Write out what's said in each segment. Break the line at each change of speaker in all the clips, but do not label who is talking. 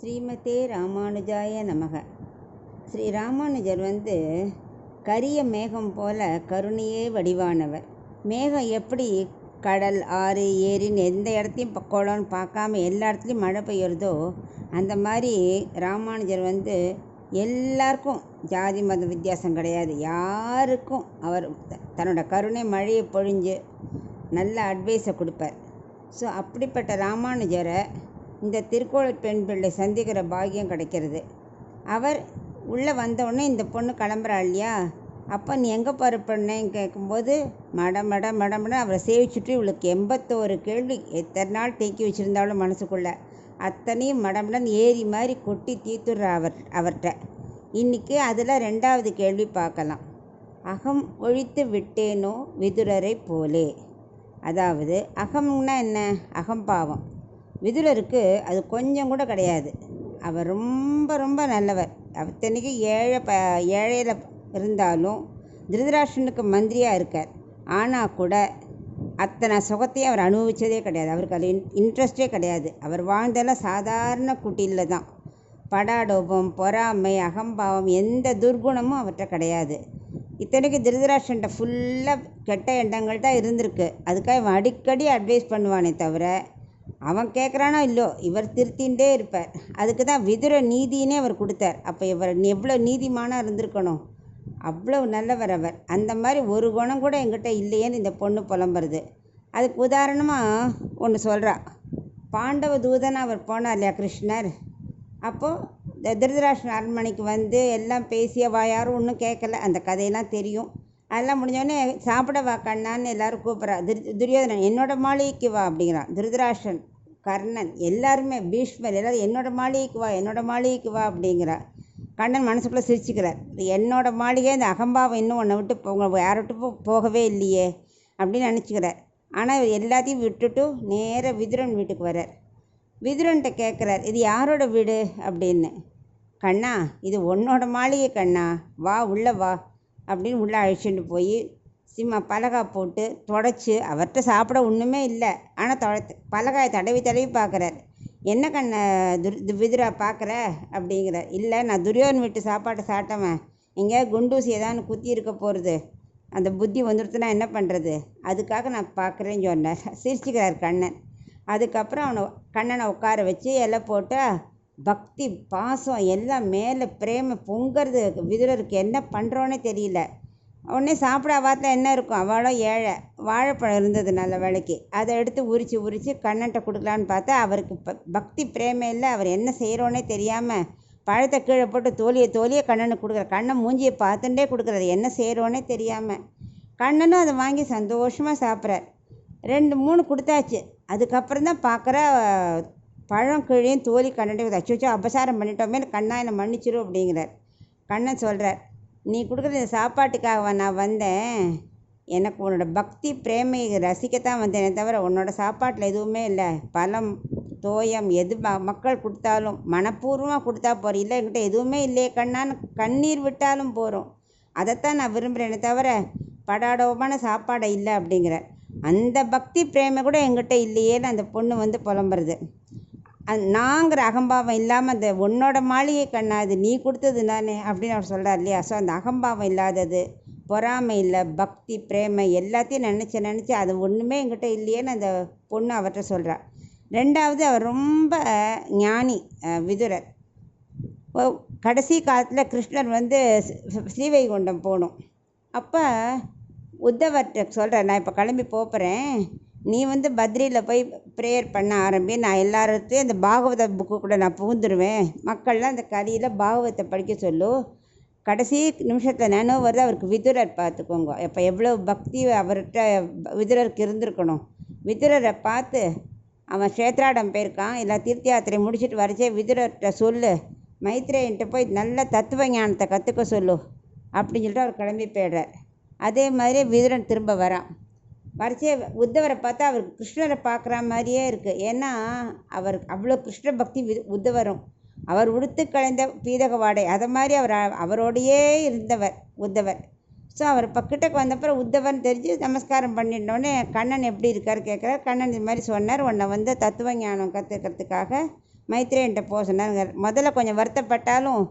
ஸ்ரீமதே ராமானுஜாய நமக. ஸ்ரீ ராமானுஜர் கரிய மேகம் போல கருணையே வடிவானவர். மேகம் எப்படி கடல், ஆறு, ஏரின்னு எந்த இடத்தையும் குளம்னு பார்க்காம எல்லா இடத்துலையும் மழை பெய்யுறதோ, அந்த மாதிரி ராமானுஜர் எல்லாருக்கும் ஜாதி மத வித்தியாசம் கிடையாது. யாருக்கும் அவர் தன்னோட கருணை மழையை பொழிஞ்சு நல்ல அட்வைஸை கொடுப்பார். ஸோ அப்படிப்பட்ட ராமானுஜரை இந்த திருக்கோளூர் பெண் பிள்ளை சந்திக்கிற பாக்கியம் கிடைக்கிறது. அவர் உள்ளே வந்தவுடனே இந்த பொண்ணு கிளம்புறா இல்லையா, அப்போ நீ எங்கே புறப்படுனேன்னு கேட்கும்போது மடமட அவரை சேவிச்சுட்டு இவளுக்கு 81 கேள்வி எத்தனை நாள் தேக்கி வச்சுருந்தாலும் மனசுக்குள்ளே அத்தனையும் மடமடன் ஏரி மாதிரி கொட்டி தீத்துடுறா அவர்கிட்ட. இன்றைக்கி அதில் 2வது கேள்வி பார்க்கலாம். அகம் ஒழித்து விட்டேனோ விதுரரை போலே. அதாவது அகம்னா என்ன? அகம்பாவம். விதுரருக்கு அது கொஞ்சம் கூட கிடையாது. அவர் ரொம்ப ரொம்ப நல்லவர். அத்தனைக்கு ஏழையில் இருந்தாலும் திருதராஷ்டிரனுக்கு மந்திரியாக இருக்கார். ஆனால் கூட அத்தனை சுகத்தையும் அவர் அனுபவித்ததே கிடையாது. அவருக்கு அது இன்ட்ரெஸ்டே கிடையாது. அவர் வாழ்ந்தெல்லாம் சாதாரண குட்டியில் தான். படாடோபம், பொறாமை, அகம்பாவம், எந்த துர்குணமும் அவர்கிட்ட கிடையாது. இத்தனைக்கு திருதராஷ்டிரன்ட்ட ஃபுல்லாக கெட்ட எண்ணங்கள் தான் இருந்திருக்கு. அதுக்காக இவன் அடிக்கடி அட்வைஸ் பண்ணுவானே தவிர, அவன் கேட்குறானோ இல்லோ இவர் திருத்தின்ண்டே இருப்பார். அதுக்கு தான் விதுர நீதினே அவர் கொடுத்தார். அப்போ இவர் எவ்வளோ நீதிமானாக இருந்திருக்கணும். அவ்வளோ நல்லவர் அவர். அந்த மாதிரி ஒரு குணம் கூட எங்கிட்ட இல்லையேன்னு இந்த பொண்ணு புலம்புறது. அதுக்கு உதாரணமாக ஒன்று சொல்கிறா. பாண்டவ தூதன் அவர் போனார் இல்லையா கிருஷ்ணர். அப்போது திருதராஷ்டிரன் அரண்மனைக்கு எல்லாம் பேசியவா யாரும் ஒன்றும் கேட்கல. அந்த கதையெல்லாம் தெரியும். அதெல்லாம் முடிஞ்சோடனே சாப்பிட வா கண்ணான்னு எல்லோரும் கூப்பிட்றா. துரியோதனன் என்னோட மாளிகைக்கு வா அப்படிங்கிறான். திருதராஷ்டிரன், கர்ணன், எல்லாருமே, பீஷ்மர் எல்லோரும் என்னோட மாளிகைக்கு வா அப்படிங்கிறா. கண்ணன் மனசுக்குள்ளே சிரிச்சுக்கிறார். என்னோட மாளிகை, இந்த அகம்பாவம் இன்னும் உன்னை விட்டு யாரை விட்டு போகவே இல்லையே அப்படின்னு நினச்சிக்கிறார். ஆனால் இவர் எல்லாத்தையும் விட்டுட்டு நேராக விதுரன் வீட்டுக்கு வர்றார். விதுரன்கிட்ட கேட்குறார், இது யாரோட வீடு அப்படின்னு. கண்ணா, இது உன்னோட மாளிகை கண்ணா, வா உள்ளே வா அப்படின்னு உள்ளே அழிச்சுட்டு போய் பலகா போட்டு தொடச்சி, அவர்கிட்ட சாப்பிட ஒன்றுமே இல்லை. ஆனால் பலகாயை தடவி பார்க்குறார். என்ன கண்ணை விதுரா பார்க்குற அப்படிங்கிறார். இல்லை, நான் துரியோதன் வீட்டு சாப்பாட்டை சாப்பிட்டவன். எங்கேயா குண்டூசி ஏதான்னு குத்தி இருக்க போகிறது, அந்த புத்தி வந்துடுத்துனா என்ன பண்ணுறது, அதுக்காக நான் பார்க்குறேன்னு சொன்னார். சிரிச்சுக்கிறார் கண்ணன். அதுக்கப்புறம் கண்ணனை உட்கார வச்சு இலை போட்டால் பக்தி, பாசம் எல்லாம் மேலே பிரேம பொங்கிறது. விதுரருக்கு என்ன பண்ணுறோன்னே தெரியல. உடனே சாப்பிட வார்த்தை என்ன இருக்கும், அவளோ ஏழை. வாழைப்பழம் இருந்தது நல்ல வேலைக்கு. அதை எடுத்து உரித்து கண்ணன்ட்ட கொடுக்கலான்னு பார்த்தா அவருக்கு பக்தி பிரேம இல்லை. அவர் என்ன செய்கிறோன்னே தெரியாமல் பழத்தை கீழே போட்டு தோலியை கண்ணனுக்கு கொடுக்குறார். கண்ணன் மூஞ்சியை பார்த்துட்டே கொடுக்குறாரு, என்ன செய்கிறோன்னே தெரியாமல். கண்ணனும் அதை வாங்கி சந்தோஷமாக சாப்பிட்றார். 2-3 கொடுத்தாச்சு. அதுக்கப்புறம் தான் பார்க்குற பழம் கீழையும் தோலி கண்ணன்டே அச்சோச்சோ அபசாரம் பண்ணிட்டோமே, கண்ணா என்னை மன்னிச்சிரும் அப்படிங்கிறார். கண்ணன் சொல்கிறார், நீ கொடுக்குற இந்த சாப்பாட்டுக்காக நான் வந்தேன். எனக்கு உன்னோட பக்தி பிரேமையை ரசிக்கத்தான் வந்தேனே தவிர உன்னோட சாப்பாட்டில் எதுவுமே இல்லை. பழம், தோயம் எது மக்கள் கொடுத்தாலும் மனப்பூர்வமாக கொடுத்தா போகிறோம். இல்லை என்கிட்ட எதுவுமே இல்லையே கண்ணான்னு கண்ணீர் விட்டாலும் போகிறோம். அதைத்தான் நான் விரும்புகிறேனே தவிர படாடோபமான சாப்பாடை இல்லை அப்படிங்கிறார். அந்த பக்தி பிரேமை கூட எங்கிட்ட இல்லையேன்னு அந்த பொண்ணு புலம்புறது. நாங்கிற அகம்பாவம் இல்லாமல் அந்த உன்னோட மாளிகை கண்ணா, அது நீ கொடுத்தது தானே அப்படின்னு அவர் சொல்கிறார் இல்லையா. ஸோ அந்த அகம்பாவம் இல்லாதது, பொறாமை இல்லை, பக்தி பிரேமை எல்லாத்தையும் நினச்சி அது ஒன்றுமே எங்கிட்ட இல்லையேன்னு அந்த பொண்ணு அவர்கிட்ட சொல்கிறார். 2வது, அவர் ரொம்ப ஞானி விதுரர். கடைசி காலத்தில் கிருஷ்ணர் ஸ்ரீவைகுண்டம் போகணும். அப்போ உத்தவர்கிட்ட சொல்கிறார், நான் இப்போ கிளம்பி போகிறேன், நீ பத்ரியில் போய் ப்ரேயர் பண்ண ஆரம்பி. நான் எல்லார்த்தையும் அந்த பாகவத புக்கு கூட நான் புகுந்துருவேன். மக்கள்லாம் அந்த கலியில் பாகவத்தை படிக்க சொல்லு. கடைசி நிமிஷத்தில் நினைவு வருது அவருக்கு விதுரர் பார்த்துக்கோங்க. இப்போ எவ்வளோ பக்தி அவர்கிட்ட விதுரருக்கு இருந்திருக்கணும். விதுரரை பார்த்து அவன் க்ஷேத்ராடம் போயிருக்கான். எல்லா தீர்த்த யாத்திரை முடிச்சுட்டு வரைச்சே விதுரர்கிட்ட சொல்லு, மைத்ரேயன்ட்ட போய் நல்ல தத்துவ ஞானத்தை கற்றுக்க சொல்லு அப்படின்னு சொல்லிட்டு அவர் கிளம்பி போய்டுறார். அதே மாதிரி விதுரன் திரும்ப வரான். வரைச்சே உத்தவரை பார்த்தா அவருக்கு கிருஷ்ணரை பார்க்குற மாதிரியே இருக்குது. ஏன்னா அவர் அவ்வளோ கிருஷ்ண பக்தி உத்தவரும். அவர் உடுத்து கலைந்த பீதக வாடை அதை மாதிரி அவரோடையே இருந்தவர் உத்தவர். ஸோ அவர் பக்கிட்டக்கு வந்தப்பறம் உத்தவர்னு தெரிஞ்சு நமஸ்காரம் பண்ணிட்டோடனே கண்ணன் எப்படி இருக்கார் கேட்குறார். கண்ணன் இது மாதிரி சொன்னார், உன்னை தத்துவ ஞானம் கற்றுக்கிறதுக்காக மைத்ரேயன்ட்ட போக சொன்னாங்க. முதல்ல கொஞ்சம் வருத்தப்பட்டாலும்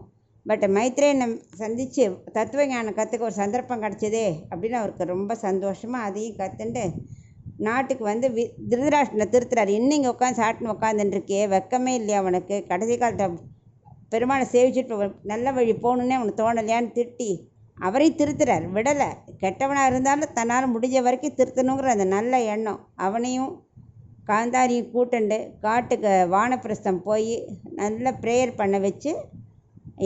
பட் மைத்ரேயனை சந்தித்து தத்துவ ஞானம் கற்றுக்க ஒரு சந்தர்ப்பம் கிடச்சிதே அப்படின்னு அவருக்கு ரொம்ப சந்தோஷமாக அதையும் கற்றுண்டு நாட்டுக்கு வந்து திருதராஷ்டிரனை திருத்துறாரு. இன்னும் இங்கே உட்காந்து சாட்டின்னு உட்காந்துட்டுருக்கே, வெக்கமே இல்லையா அவனுக்கு? கடைசி காலத்தை பெருமாளை சேவிச்சுட்டு நல்ல வழி போகணுன்னே அவனுக்கு தோணலையான்னு திட்டி அவரையும் திருத்துறார். விடலை, கெட்டவனாக இருந்தாலும் தன்னால் முடிஞ்ச வரைக்கும் திருத்தணுங்கிற அந்த நல்ல எண்ணம் அவனையும் காந்தாரியும் கூட்டுண்டு காட்டுக்கு வானப்பிரஸ்தம் போய் நல்ல ப்ரேயர் பண்ண வச்சு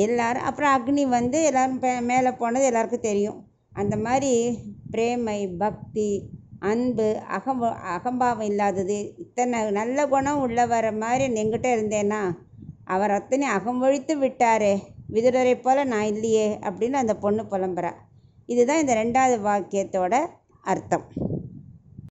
எல்லோரும், அப்புறம் அக்னி வந்து எல்லோரும் மேலே போனது எல்லாருக்கும் தெரியும். அந்த மாதிரி பிரேமை, பக்தி, அன்பு, அகம்பாவம் இல்லாதது, இத்தனை நல்ல குணம் உள்ளவர மாதிரி எங்கிட்ட இருந்தேன்னா அவர் அத்தனை அகமொழித்து விட்டாரே, விதுரரை போல் நான் இல்லையே அப்படின்னு அந்த பொண்ணு புலம்புறா. இதுதான் இந்த 2வது வாக்கியத்தோட அர்த்தம்.